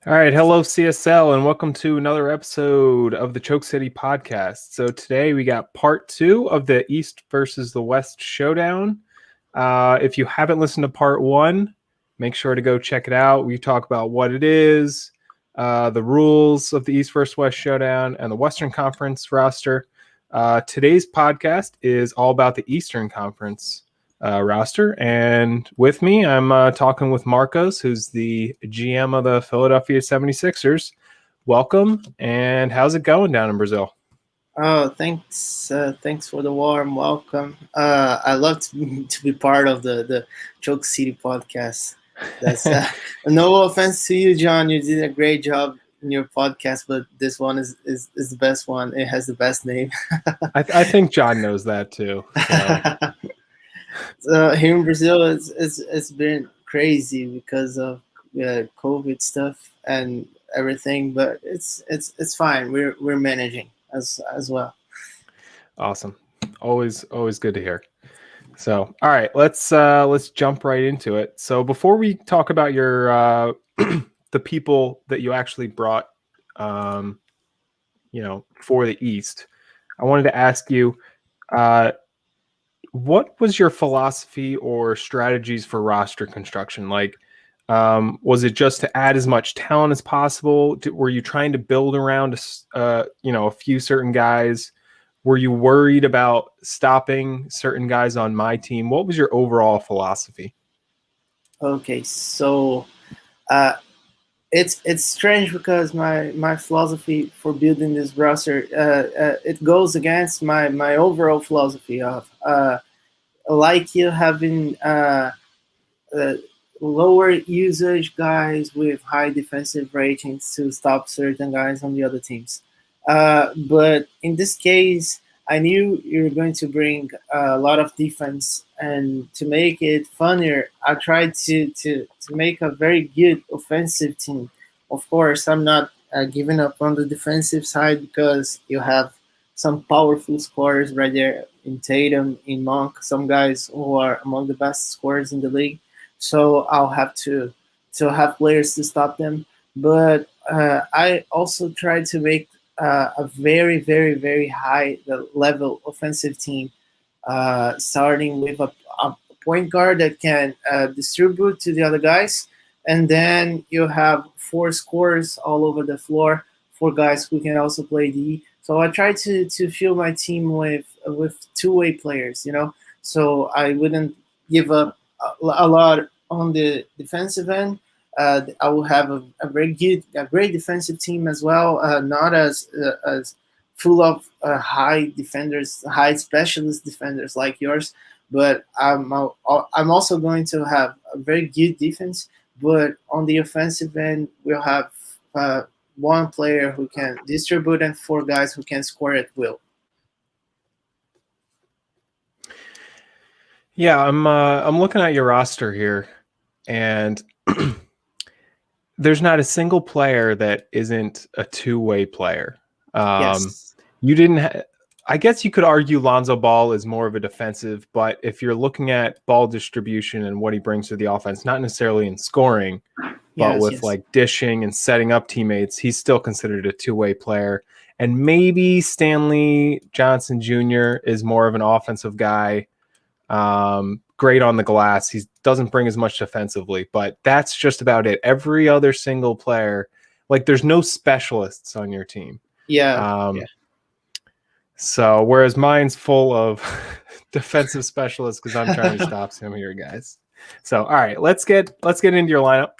All right, hello CSL, and welcome to another episode of the Choke City podcast. So today we got part 2 of the East versus the West Showdown. If you haven't listened to part 1, make sure to go check it out. We talk about what it is, the rules of the East versus West Showdown, and the Western Conference roster. Today's podcast is all about the Eastern Conference roster. And with me, I'm talking with Marcos, who's the GM of the Philadelphia 76ers. Welcome, and how's it going down in Brazil? Oh, thanks. Thanks for the warm welcome. I love to be part of the Choke City podcast. That's no offense to you, John. You did a great job in your podcast, but this one is the best one. It has the best name. I think John knows that too. So. So here in Brazil, it's been crazy because of COVID stuff and everything, but it's fine. We're managing as well. Awesome. Always good to hear. So, all right, let's jump right into it. So, before we talk about your the people that you actually brought, for the East, I wanted to ask you, what was your philosophy or strategies for roster construction? Like, was it just to add as much talent as possible? Were you trying to build around a few certain guys? Were you worried about stopping certain guys on my team? What was your overall philosophy? Okay, so uh, it's strange because my philosophy for building this roster it goes against my overall philosophy of like you having uh, lower usage guys with high defensive ratings to stop certain guys on the other teams. But in this case, I knew you were going to bring a lot of defense, and to make it funnier, I tried to make a very good offensive team. Of course, I'm not giving up on the defensive side because you have some powerful scorers right there in Tatum, in Monk, some guys who are among the best scorers in the league. So I'll have to have players to stop them. But I also try to make a very, very, very high level offensive team, starting with a point guard that can distribute to the other guys, and then you have four scorers all over the floor, four guys who can also play D. So I try to fill my team with two-way players, so I wouldn't give up a lot on the defensive end. I will have a great defensive team as well. Not as full of high defenders, high specialist defenders like yours, but I'm also going to have a very good defense. But on the offensive end, we'll have one player who can distribute and four guys who can score at will. Yeah, I'm looking at your roster here, and there's not a single player that isn't a two-way player. Yes. You didn't. I guess you could argue Lonzo Ball is more of a defensive, but if you're looking at ball distribution and what he brings to the offense, not necessarily in scoring, but Yes. with Yes. like dishing and setting up teammates, he's still considered a two-way player. And maybe Stanley Johnson Jr. is more of an offensive guy. Great on the glass. He doesn't bring as much defensively, but that's just about it. Every other single player, like there's no specialists on your team. Yeah. Yeah. So whereas mine's full of defensive specialists because I'm trying to stop some of your guys. So all right, let's get into your lineup.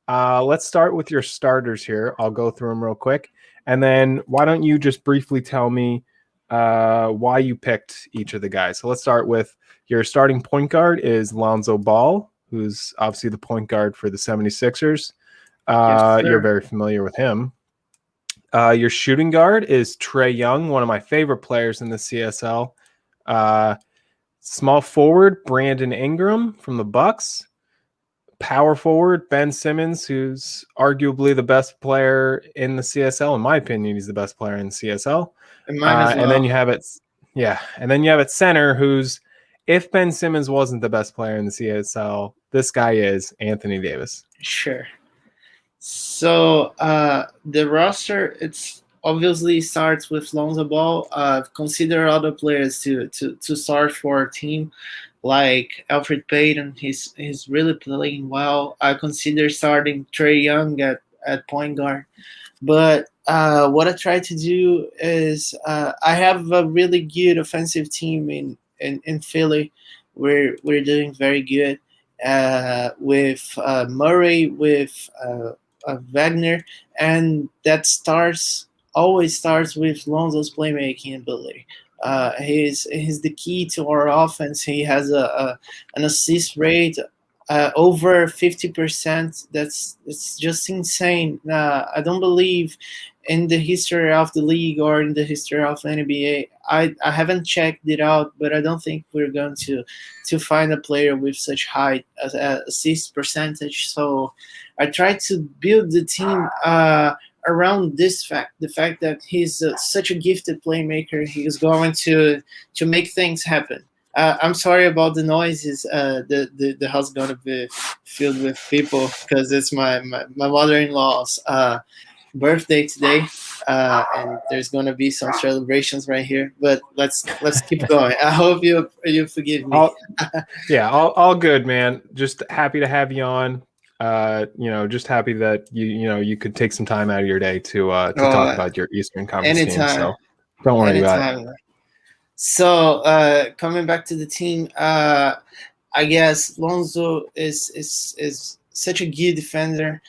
Let's start with your starters here. I'll go through them real quick, and then why don't you just briefly tell me why you picked each of the guys. So let's start with your starting point guard is Lonzo Ball, who's obviously the point guard for the 76ers. Yes, You're very familiar with him. Your shooting guard is Trae Young, one of my favorite players in the CSL. Small forward, Brandon Ingram from the Bucks. Power forward, Ben Simmons, who's arguably the best player in the CSL. In my opinion, he's the best player in the CSL. and mine as well. And then you have it center, who's, if Ben Simmons wasn't the best player in the CSL, this guy is Anthony Davis. Sure. So the roster, it's obviously starts with Lonzo Ball. Consider other players to start for our team, like Alfred Payton. He's really playing well. I consider starting Trey Young at point guard. But what I try to do is I have a really good offensive team in Philly. We're doing very good with Murray, with Wagner, and that starts always starts with Lonzo's playmaking ability. He's the key to our offense. He has an assist rate over 50%. It's just insane. I don't believe in the history of the league or in the history of NBA. I haven't checked it out, but I don't think we're going to find a player with such high assist percentage. So I tried to build the team around this fact, the fact that he's such a gifted playmaker. He is going to make things happen. I'm sorry about the noises. The house gonna be filled with people because it's my mother-in-law's birthday today, and there's gonna be some celebrations right here. But let's keep going. I hope you forgive me. All good, man. Just happy to have you on. Just happy that you could take some time out of your day to talk about your Eastern Conference team. Anytime, So don't worry about it. So coming back to the team, I guess Lonzo is such a good defender.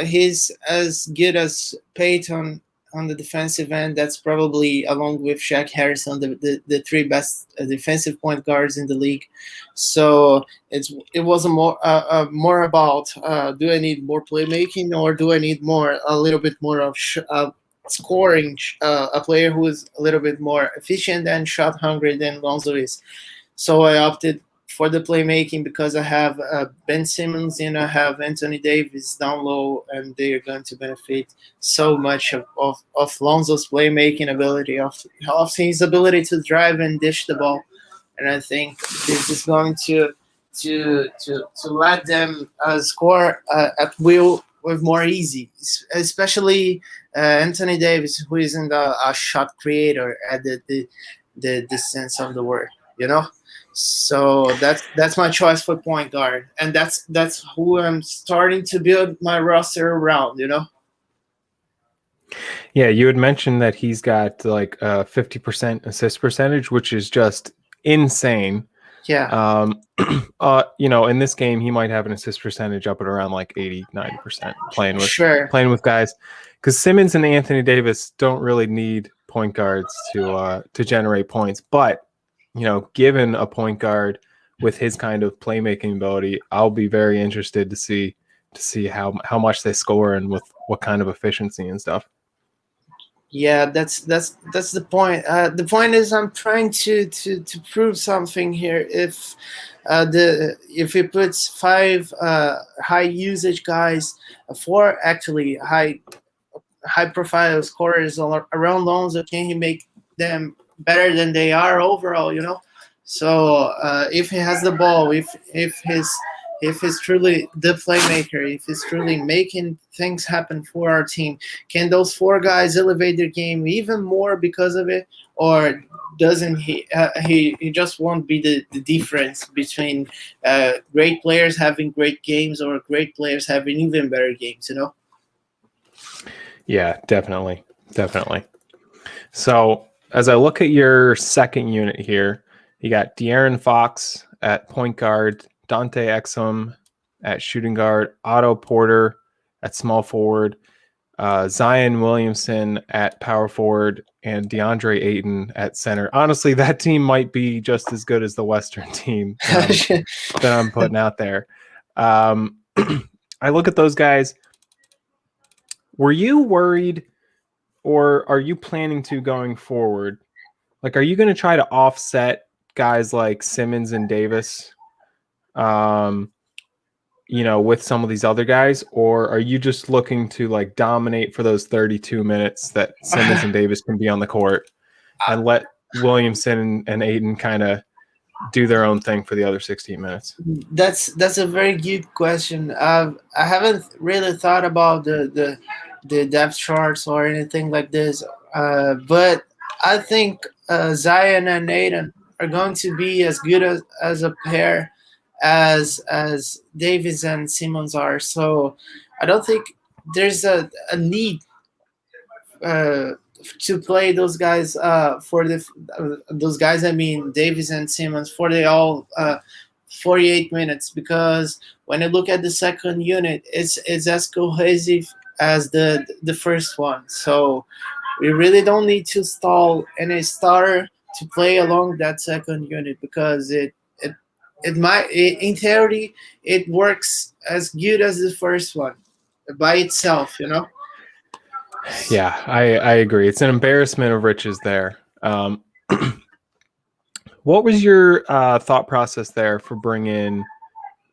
He's as good as Peyton on the defensive end. That's probably, along with Shaq Harrison, the three best defensive point guards in the league. So it was more about do I need more playmaking or do I need a little bit more of scoring, a player who is a little bit more efficient and shot hungry than Lonzo is. So I opted for the playmaking because I have Ben Simmons and I have Anthony Davis down low, and they are going to benefit so much of Lonzo's playmaking ability, of his ability to drive and dish the ball. And I think this is going to let them score at will with more easy, especially Anthony Davis, who isn't a shot creator at the sense of the word, you know. So that's my choice for point guard, and that's who I'm starting to build my roster around, you know. Yeah, you had mentioned that he's got like a 50% assist percentage, which is just insane. Yeah. In this game, he might have an assist percentage up at around like 80-90% playing with guys, because Simmons and Anthony Davis don't really need point guards to generate points. But given a point guard with his kind of playmaking ability, I'll be very interested to see how much they score and with what kind of efficiency and stuff. Yeah, that's the point. The point is I'm trying to prove something here. If he puts five high usage guys, four actually high profile scorers around Lonzo, can he make them better than they are overall? You know. So if he has the ball, if he's truly the playmaker, if he's truly making things happen for our team, can those four guys elevate their game even more because of it, or doesn't he? He just won't be the difference between great players having great games or great players having even better games, you know? Yeah, definitely. So as I look at your second unit here, you got De'Aaron Fox at point guard, Dante Exum at shooting guard, Otto Porter at small forward, Zion Williamson at power forward, and DeAndre Ayton at center. Honestly, that team might be just as good as the Western team that I'm putting out there. I look at those guys. Were you worried, or are you planning to going forward? Like, are you going to try to offset guys like Simmons and Davis, with some of these other guys, or are you just looking to like dominate for those 32 minutes that Simmons and Davis can be on the court and let Williamson and Ayton kind of do their own thing for the other 16 minutes? That's a very good question. I haven't really thought about the depth charts or anything like this, but I think Zion and Nathan are going to be as good as a pair as Davis and Simmons are. So I don't think there's a need uh, to play those guys for the those guys. I mean Davis and Simmons for the all 48 minutes, because when you look at the second unit, it's as cohesive as the first one. So we really don't need to stall any starter to play along that second unit, because it might in theory it works as good as the first one by itself, you know. Yeah, I agree. It's an embarrassment of riches there. What was your thought process there for bringing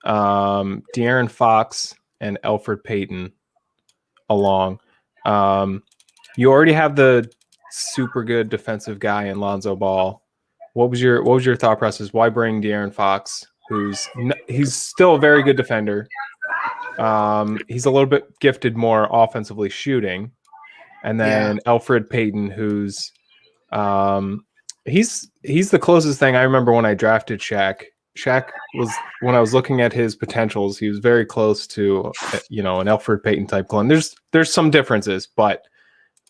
De'Aaron Fox and Elfrid Payton along? You already have the super good defensive guy in Lonzo Ball. What was your thought process? Why bring De'Aaron Fox, he's still a very good defender? He's a little bit gifted more offensively shooting, and then Elfrid Payton, who's he's the closest thing I remember when I drafted Shaq. Shaq was, when I was looking at his potentials, he was very close to an Elfrid Payton type clone. There's some differences, but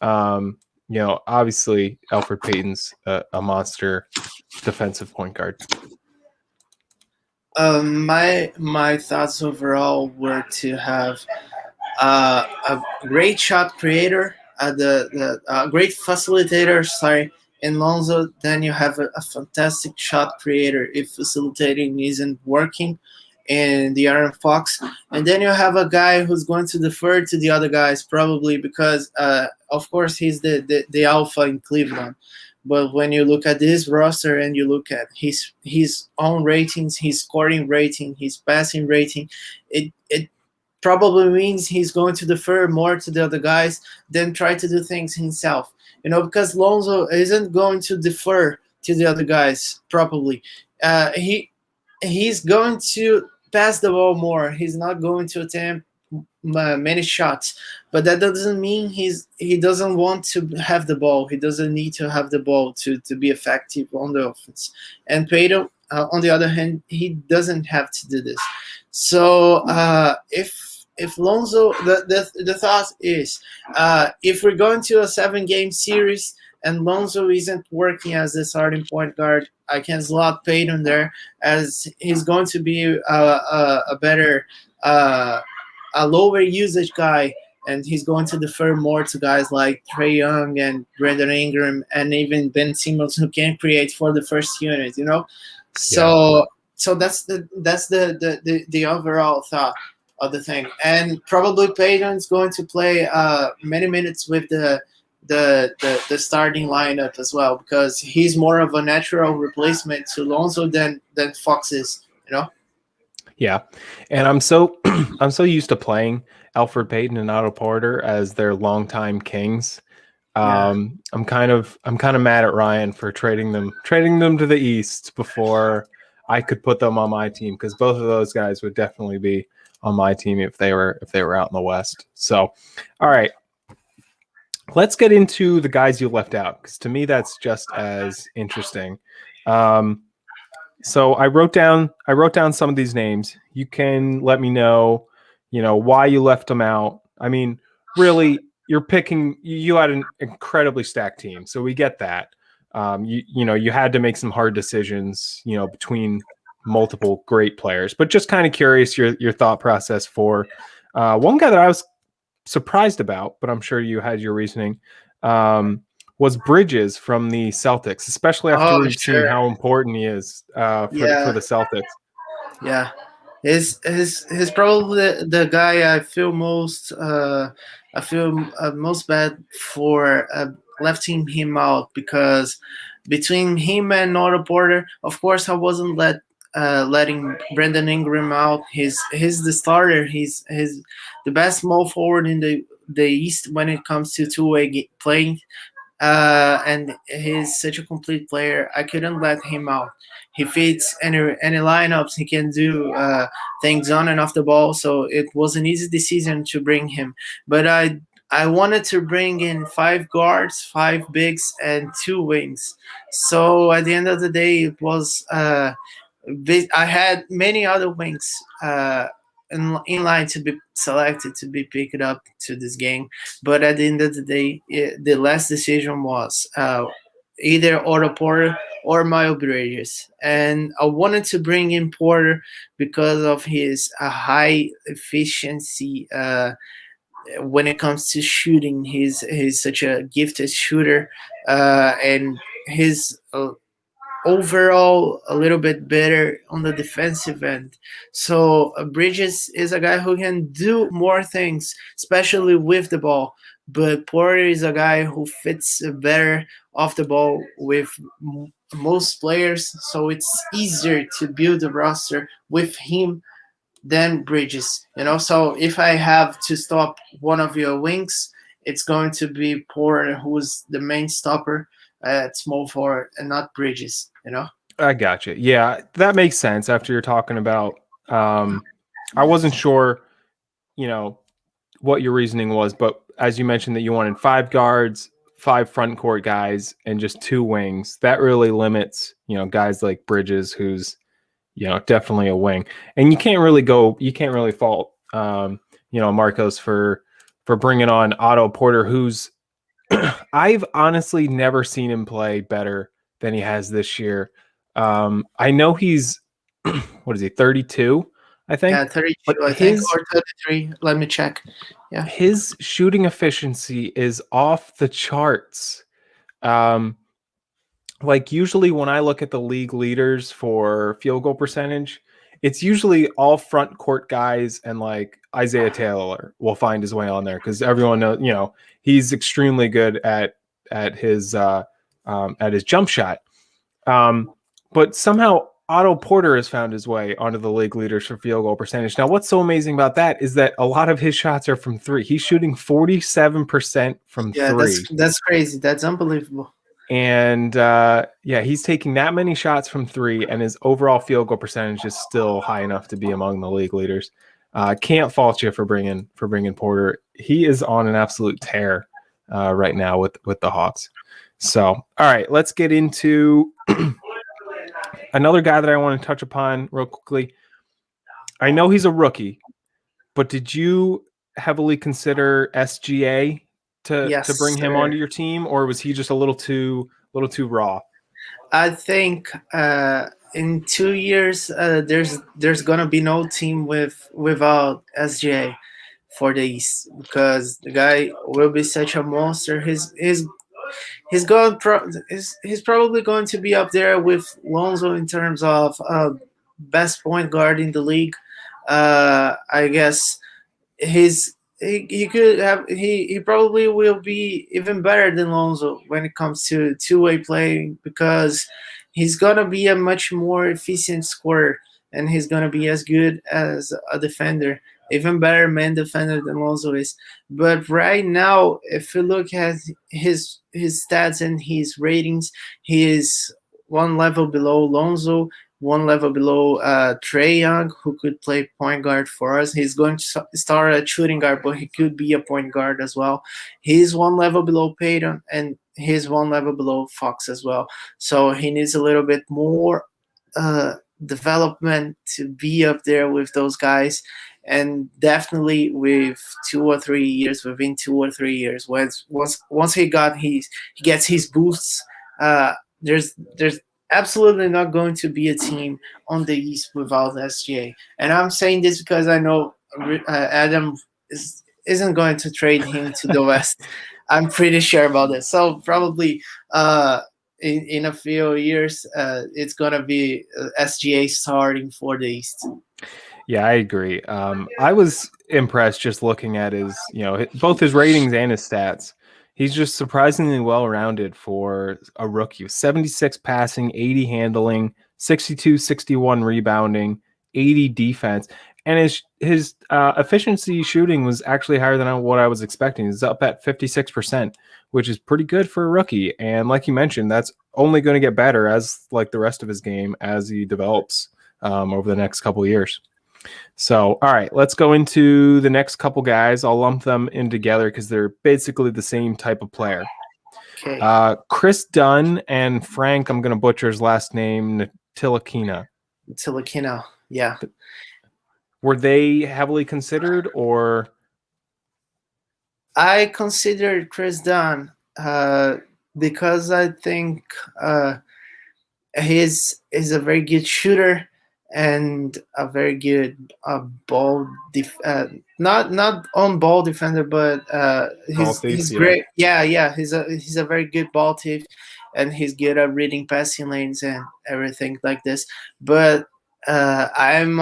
obviously Elfrid Payton's a monster defensive point guard. My thoughts overall were to have a great shot creator, the great facilitator. Sorry, in Lonzo. Then you have a fantastic shot creator if facilitating isn't working, in the Aaron Fox. And then you have a guy who's going to defer to the other guys, probably because, of course, he's the alpha in Cleveland. But when you look at this roster and you look at his own ratings, his scoring rating, his passing rating, it probably means he's going to defer more to the other guys than try to do things himself. Because Lonzo isn't going to defer to the other guys properly. He's going to pass the ball more. He's not going to attempt many shots, but that doesn't mean he doesn't want to have the ball. He doesn't need to have the ball to be effective on the offense. And Peyton, on the other hand, he doesn't have to do this. So if Lonzo, the thought is, if we're going to a 7-game series and Lonzo isn't working as the starting point guard, I can slot Peyton there, as he's going to be a better, a lower usage guy, and he's going to defer more to guys like Trae Young and Brandon Ingram and even Ben Simmons, who can create for the first unit. So that's the overall thought of the thing. And probably Peyton's going to play many minutes with the starting lineup as well, because he's more of a natural replacement to Lonzo than Fox is. Yeah, and I'm so used to playing Elfrid Payton and Otto Porter as their longtime kings. I'm kind of mad at Ryan for trading them to the East before I could put them on my team, because both of those guys would definitely be on my team if they were out in the West. So, all right, let's get into the guys you left out, because to me that's just as interesting. So I wrote down some of these names. You can let me know, why you left them out. I mean, really, you're picking. You had an incredibly stacked team, so we get that. You had to make some hard decisions, between multiple great players. But just kind of curious your thought process for one guy that I was surprised about, but I'm sure you had your reasoning. Was Bridges from the Celtics, especially after we've seen how important he is for the Celtics. Yeah, he's probably the guy I feel most most bad for letting him out, because between him and Otto Porter, of course, I wasn't letting Brandon Ingram out. He's the starter. He's the best small forward in the East when it comes to two-way playing. and he's such a complete player. I couldn't let him out. He fits any lineups. He can do things on and off the ball. So it was an easy decision to bring him. But I wanted to bring in five guards, five bigs, and two wings. So at the end of the day, it was. I had many other wings in line to be selected to be picked up to this game, but at the end of the day, the last decision was either Otto Porter or Miles Bridges, and I wanted to bring in Porter because of his high efficiency. When it comes to shooting, he's such a gifted shooter, and his overall a little bit better on the defensive end. So Bridges is a guy who can do more things, especially with the ball. But Porter is a guy who fits better off the ball with most players, so it's easier to build a roster with him than Bridges. So if I have to stop one of your wings, it's going to be Porter, who's the main stopper at small forward, and not Bridges. I got you. Yeah, that makes sense. After you're talking about, I wasn't sure, what your reasoning was, but as you mentioned that you wanted five guards, five front court guys, and just two wings, that really limits, guys like Bridges, who's, definitely a wing, and you can't really fault, Marcos for bringing on Otto Porter, who's I've honestly never seen him play better than he has this year. I know he's what is he, 32, I think? Yeah, 32, But I think, or 33. Let me check. Yeah. His shooting efficiency is off the charts. Like usually when I look at the league leaders for field goal percentage, it's usually all front court guys, and like Isaiah Taylor will find his way on there because everyone knows, he's extremely good at his jump shot. But somehow Otto Porter has found his way onto the league leaders for field goal percentage. Now, what's so amazing about that is that a lot of his shots are from three. He's shooting 47% from three. That's crazy. That's unbelievable. And he's taking that many shots from three, and his overall field goal percentage is still high enough to be among the league leaders. Can't fault you for bringing Porter. He is on an absolute tear right now with the Hawks. So, all right, let's get into another guy that I want to touch upon real quickly. I know he's a rookie, but did you heavily consider SGA to bring him onto your team, or was he just a little too raw? I think in 2 years there's gonna be no team without SGA for the East, because the guy will be such a monster. He's probably going to be up there with Lonzo in terms of best point guard in the league. I guess he could have he probably will be even better than Lonzo when it comes to two-way play, because he's gonna be a much more efficient scorer, and he's gonna be as good as a defender, even better man defender than Lonzo is. But right now, if you look at his stats and his ratings, he is one level below Lonzo, one level below Trae Young, who could play point guard for us. He's going to start at shooting guard, but he could be a point guard as well. He's one level below Peyton, and he's one level below Fox as well. So he needs a little bit more development to be up there with those guys. And definitely within 2 or 3 years, once he gets his boosts, there's absolutely not going to be a team on the East without SGA. And I'm saying this because I know Adam isn't going to trade him to the West. I'm pretty sure about this. So probably in a few years, it's going to be SGA starting for the East. Yeah, I agree. I was impressed just looking at his, both his ratings and his stats. He's just surprisingly well-rounded for a rookie. 76 passing, 80 handling, 62, 61 rebounding, 80 defense. and his efficiency shooting was actually higher than what I was expecting. He's up at 56%, which is pretty good for a rookie. And like you mentioned, that's only going to get better as like the rest of his game as he develops over the next couple of years. So, all right, let's go into the next couple guys. I'll lump them in together because they're basically the same type of player. Okay. Chris Dunn and Frank, I'm going to butcher his last name, Ntilikina. Ntilikina, yeah. Were they heavily considered, or? I considered Chris Dunn because I think he's a very good shooter and a very good not on ball defender, but he's Yeah. great. Yeah, he's a very good ball thief, and he's good at reading passing lanes and everything like this. But I'm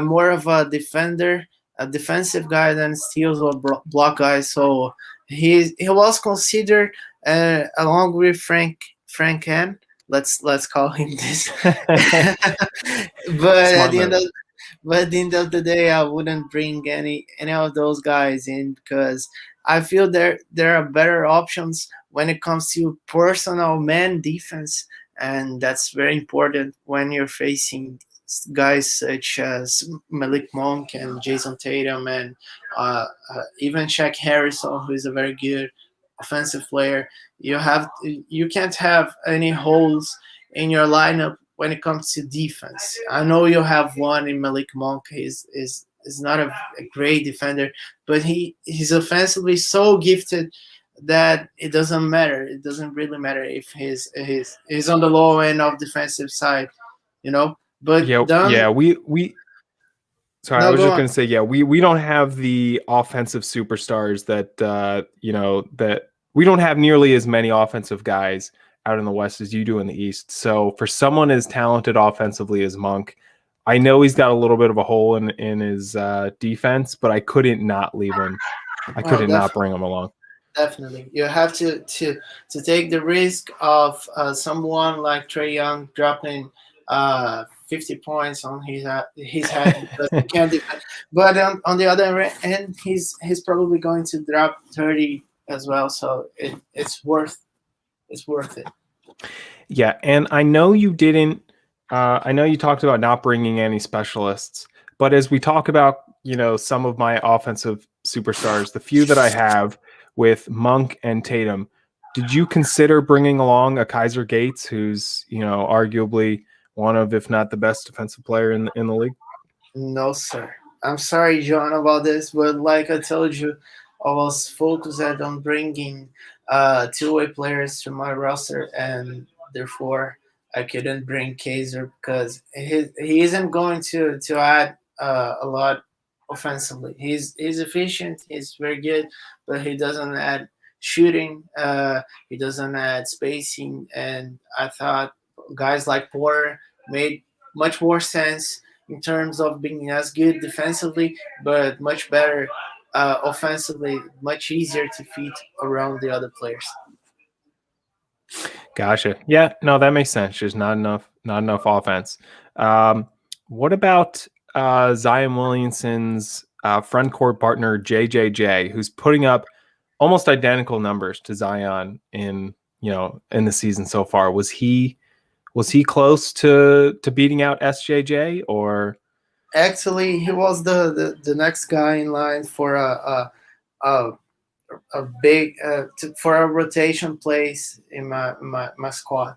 more of a defender, a defensive guy than steals or block guy. So he was considered along with Frank M. Let's call him this. but at Smart the end move. of but at the end of the day, I wouldn't bring any of those guys in because I feel there are better options when it comes to personal man defense, and that's very important when you're facing guys such as Malik Monk and Jason Tatum and even Shaq Harrison, who is a very good offensive player. You can't have any holes in your lineup when it comes to defense. I know you have one in Malik Monk. Is not a great defender, but he's offensively so gifted that it doesn't matter. It doesn't really matter if he's on the low end of defensive side, you know. But Yeah. We. Sorry, I no, was go just on. going to say, yeah, we don't have the offensive superstars that that we don't have nearly as many offensive guys out in the West as you do in the East. So for someone as talented offensively as Monk, I know he's got a little bit of a hole in his defense, but I couldn't not leave him. I Well, couldn't not bring him along. definitely, you have to take the risk of someone like Trey Young dropping 50 points on his head because he can't defend. But on the other end, he's probably going to drop 30 as well. So it's worth it. Yeah, and I know you didn't. I know you talked about not bringing any specialists, but as we talk about, some of my offensive superstars, the few that I have with Monk and Tatum, did you consider bringing along a Kaiser Gates, who's arguably one of, if not the best defensive player in the league? No, sir. I'm sorry, John, about this, but like I told you, I was focused on bringing two-way players to my roster, and therefore I couldn't bring Kaiser because he isn't going to add a lot offensively. He's efficient, he's very good, but he doesn't add shooting. He doesn't add spacing, and I thought guys like Porter made much more sense in terms of being as good defensively, but much better offensively, much easier to fit around the other players. Gotcha. Yeah, no, that makes sense. Just not enough offense. What about Zion Williamson's front court partner JJJ, who's putting up almost identical numbers to Zion in the season so far? Was he close to beating out SJJ, or? Actually, he was the next guy in line for a big for a rotation place in my squad.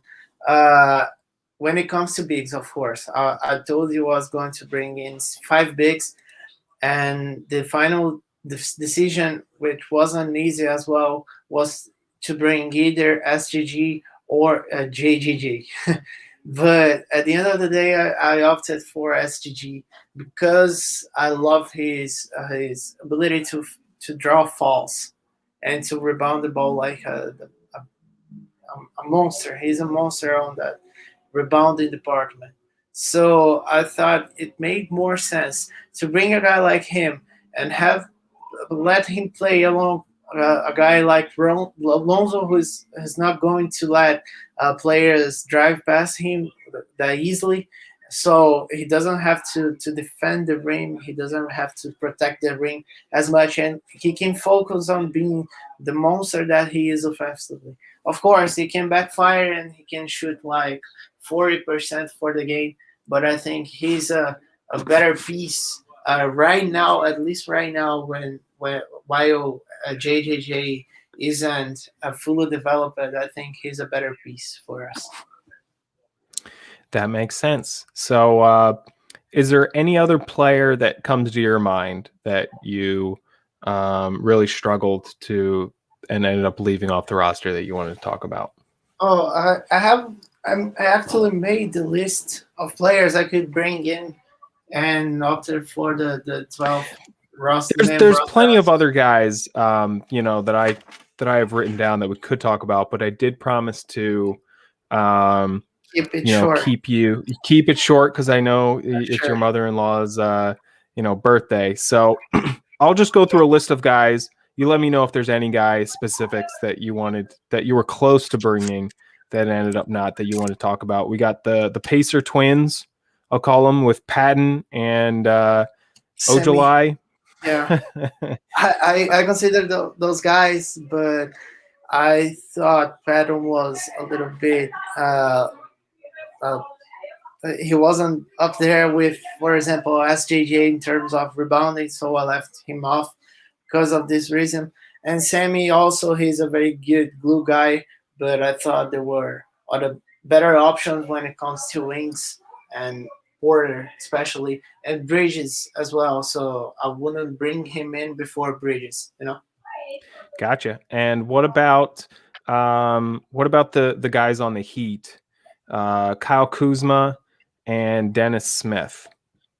When it comes to bigs, of course, I told you I was going to bring in 5 bigs, and the final decision, which wasn't easy as well, was to bring either SGG or JGG. But at the end of the day, I opted for SGG because I love his ability to draw fouls and to rebound the ball like a monster. He's a monster on that rebounding department. So I thought it made more sense to bring a guy like him and have let him play along a guy like Alonso, who's not going to let players drive past him that easily, so he doesn't have to defend the ring. He doesn't have to protect the ring as much, and he can focus on being the monster that he is offensively. Of course, he can backfire and he can shoot like 40% for the game, but I think he's a better piece right now, at least right now, when while JJJ isn't fully developed. I think he's a better piece for us. That makes sense. So, is there any other player that comes to your mind that you really struggled to and ended up leaving off the roster that you wanted to talk about? Oh, I have. I actually made the list of players I could bring in and opted for the 12 There's plenty of other guys, that I have written down that we could talk about, but I did promise to, Keep it short. keep it short because I know it's Sure. your mother-in-law's, birthday. So I'll just go through a list of guys. You let me know if there's any guy specifics that you were close to bringing that ended up not that you want to talk about. We got the Pacer twins. I'll call them with Patton and Ojolai. Yeah, I consider those guys, but I thought Patton was a little bit. Uh, he wasn't up there with, for example, SJJ in terms of rebounding, so I left him off because of this reason. And Sammy also, he's a very good glue guy, but I thought there were other better options when it comes to wings and Porter especially, and Bridges as well. So I wouldn't bring him in before Bridges, you know. Gotcha. And what about the guys on the Heat? Kyle Kuzma and Dennis Smith.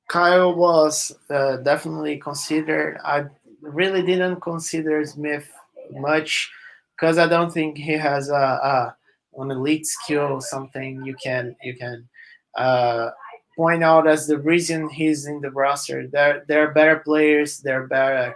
Kyle was definitely considered. I really didn't consider Smith much because I don't think he has an elite skill or something you can uh, point out as the reason he's in the roster. There are better players. There are better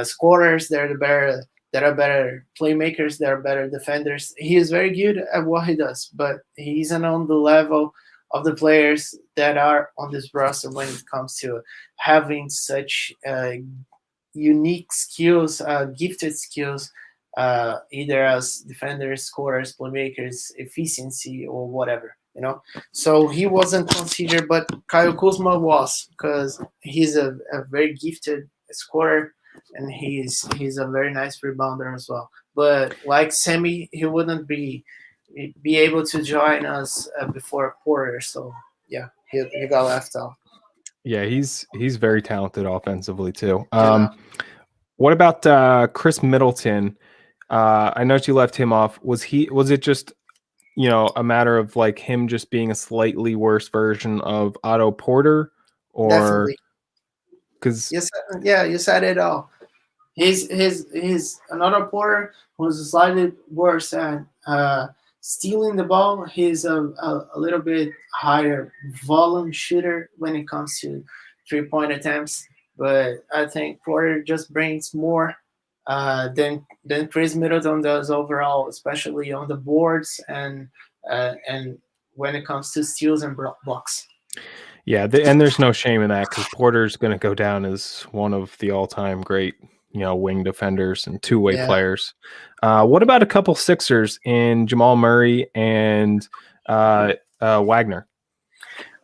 scorers. There are better playmakers. There are better defenders. He is very good at what he does, but he isn't on the level of the players that are on this roster when it comes to having such unique skills, gifted skills, either as defenders, scorers, playmakers, efficiency, or whatever. You know, so he wasn't considered, but Kyle Kuzma was because he's a very gifted scorer and he's a very nice rebounder as well. But like Sammy, he wouldn't be able to join us before Porter. So yeah, he got left out. Yeah, he's very talented offensively too. Yeah, What about Chris Middleton? I know you left him off. Was it just a matter of like him just being a slightly worse version of Otto Porter, or definitely. because Yes, yeah, you said it all. He's another Porter who's slightly worse at stealing the ball. He's a little bit higher volume shooter when it comes to 3 point attempts, but I think Porter just brings more than Chris Middleton does overall, especially on the boards and when it comes to steals and blocks. yeah, and there's no shame in that because Porter's going to go down as one of the all-time great wing defenders and two-way Yeah. players. What about a couple Sixers in Jamal Murray and Wagner?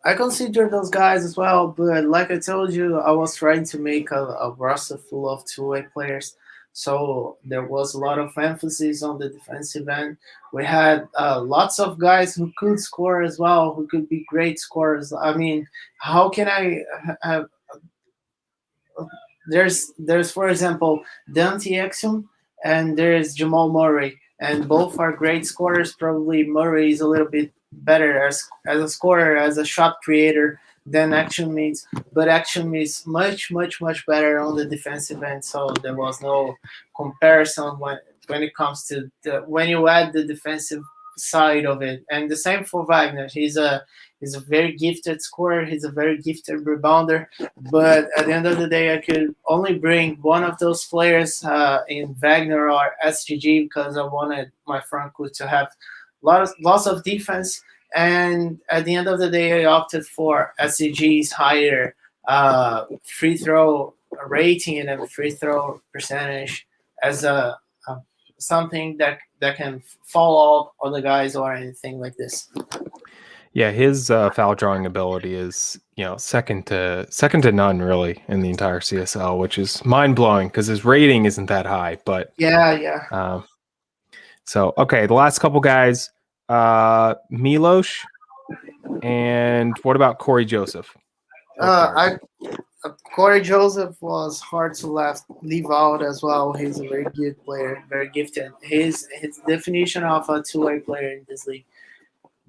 I consider those guys as well, but like I told you, I was trying to make a roster full of two-way players. So there was a lot of emphasis on the defensive end. We had lots of guys who could score as well, who could be great scorers. I mean, how can I have? There's for example Dante Exum and there's Jamal Murray, and both are great scorers. Probably Murray is a little bit better as a scorer, as a shot creator than Action means, but Action is much better on the defensive end. So there was no comparison when it comes to when you add the defensive side of it. And the same for Wagner. He's a very gifted scorer. He's a very gifted rebounder. But at the end of the day, I could only bring one of those players in Wagner or SGG because I wanted my front court to have lots of defense And at the end of the day, I opted for SCG's higher free throw rating and free throw percentage as a something that can fall off on the guys or anything like this. Yeah, his foul drawing ability is, second to none really in the entire CSL, which is mind blowing because his rating isn't that high. But Yeah. so okay, the last couple guys, Milos, and what about Corey Joseph? I Corey Joseph was hard to leave out as well. He's a very good player, very gifted. His definition of a two-way player in this league.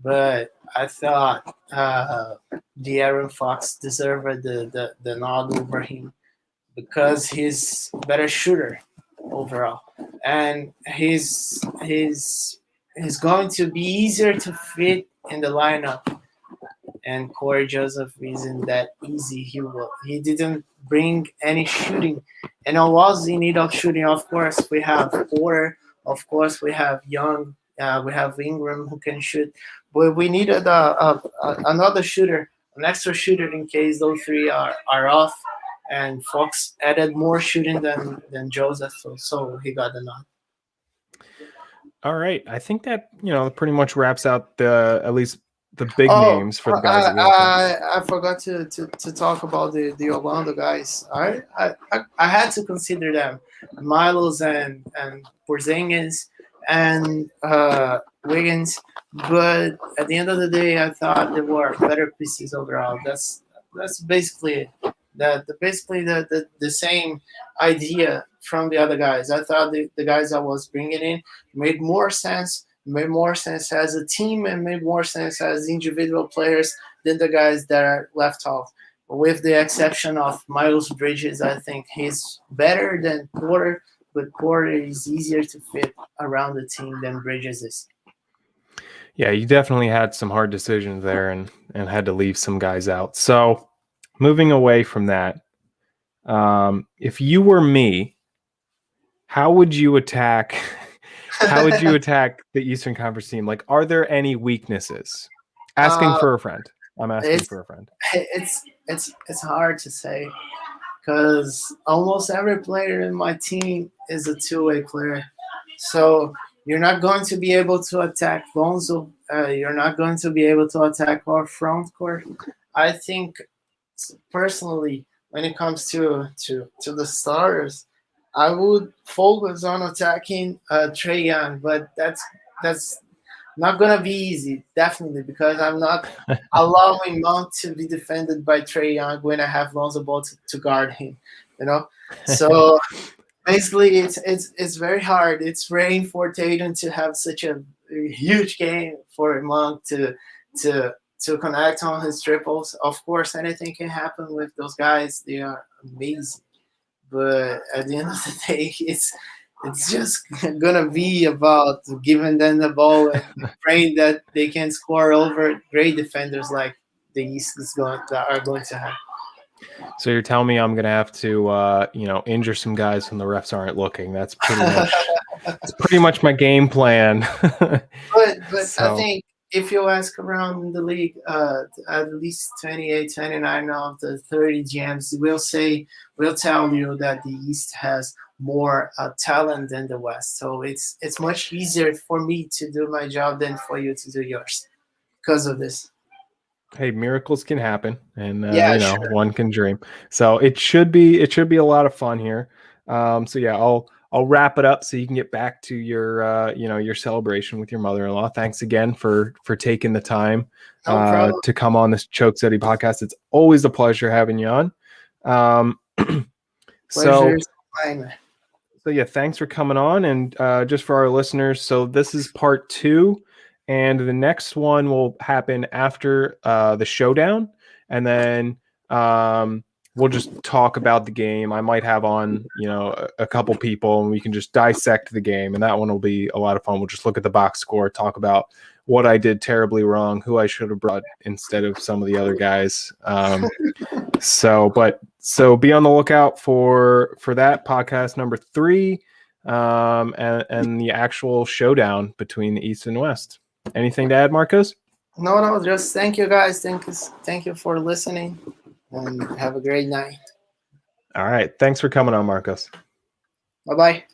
But I thought the Aaron Fox deserved the nod over him because he's a better shooter overall, and he's going to be easier to fit in the lineup. And Corey Joseph isn't that easy. He didn't bring any shooting, and I was in need of shooting. Of course, we have Porter. Of course, we have Young. We have Ingram who can shoot, but we needed another shooter, an extra shooter in case those three are off. And Fox added more shooting than Joseph, so he got the nod. All right, I think that pretty much wraps out at least the big names for the guys. I forgot to talk about the Orlando guys. I had to consider them, Milos and Porzingis and Wiggins, but at the end of the day, I thought there were better pieces overall. That's basically it. Basically the same idea from the other guys. I thought the guys I was bringing in made more sense as a team and made more sense as individual players than the guys that are left off. With the exception of Miles Bridges, I think he's better than Porter, but Porter is easier to fit around the team than Bridges is. Yeah, you definitely had some hard decisions there and had to leave some guys out. So moving away from that, if you were me, how would you attack the Eastern Conference team? Like, are there any weaknesses? Asking for a friend. I'm asking for a friend. It's hard to say because almost every player in my team is a two-way player. So you're not going to be able to attack Lonzo. You're not going to be able to attack our front court. I think personally, when it comes to the starters, I would focus on attacking Trae Young, but that's not gonna be easy, definitely, because I'm not allowing Mount to be defended by Trae Young when I have Lonzo Ball to guard him. So basically, it's very hard. It's raining for Tatum to have such a huge game for Monk to connect on his triples. Of course, anything can happen with those guys. They are amazing. But at the end of the day, it's just gonna be about giving them the ball and praying that they can score over great defenders like the East are going to have. So you're telling me I'm gonna have to injure some guys when the refs aren't looking. That's pretty much my game plan. but so. I think if you ask around in the league, at least 28, 29 of the 30 GMs will tell you that the East has more talent than the West. So it's much easier for me to do my job than for you to do yours because of this. Hey, miracles can happen, and sure. One can dream. So it should be a lot of fun here. So yeah, I'll wrap it up so you can get back to your your celebration with your mother-in-law. Thanks again for taking the time to come on this Choke City podcast. It's always a pleasure having you on. So yeah, thanks for coming on. And just for our listeners, so this is part 2. And the next one will happen after the showdown. And then we'll just talk about the game. I might have on, a couple people and we can just dissect the game. And that one will be a lot of fun. We'll just look at the box score, talk about what I did terribly wrong, who I should have brought instead of some of the other guys. So be on the lookout for that podcast number 3 and the actual showdown between the East and West. Anything to add, Marcos? No, just thank you guys. Thank you for listening, and have a great night. All right. Thanks for coming on, Marcos. Bye bye.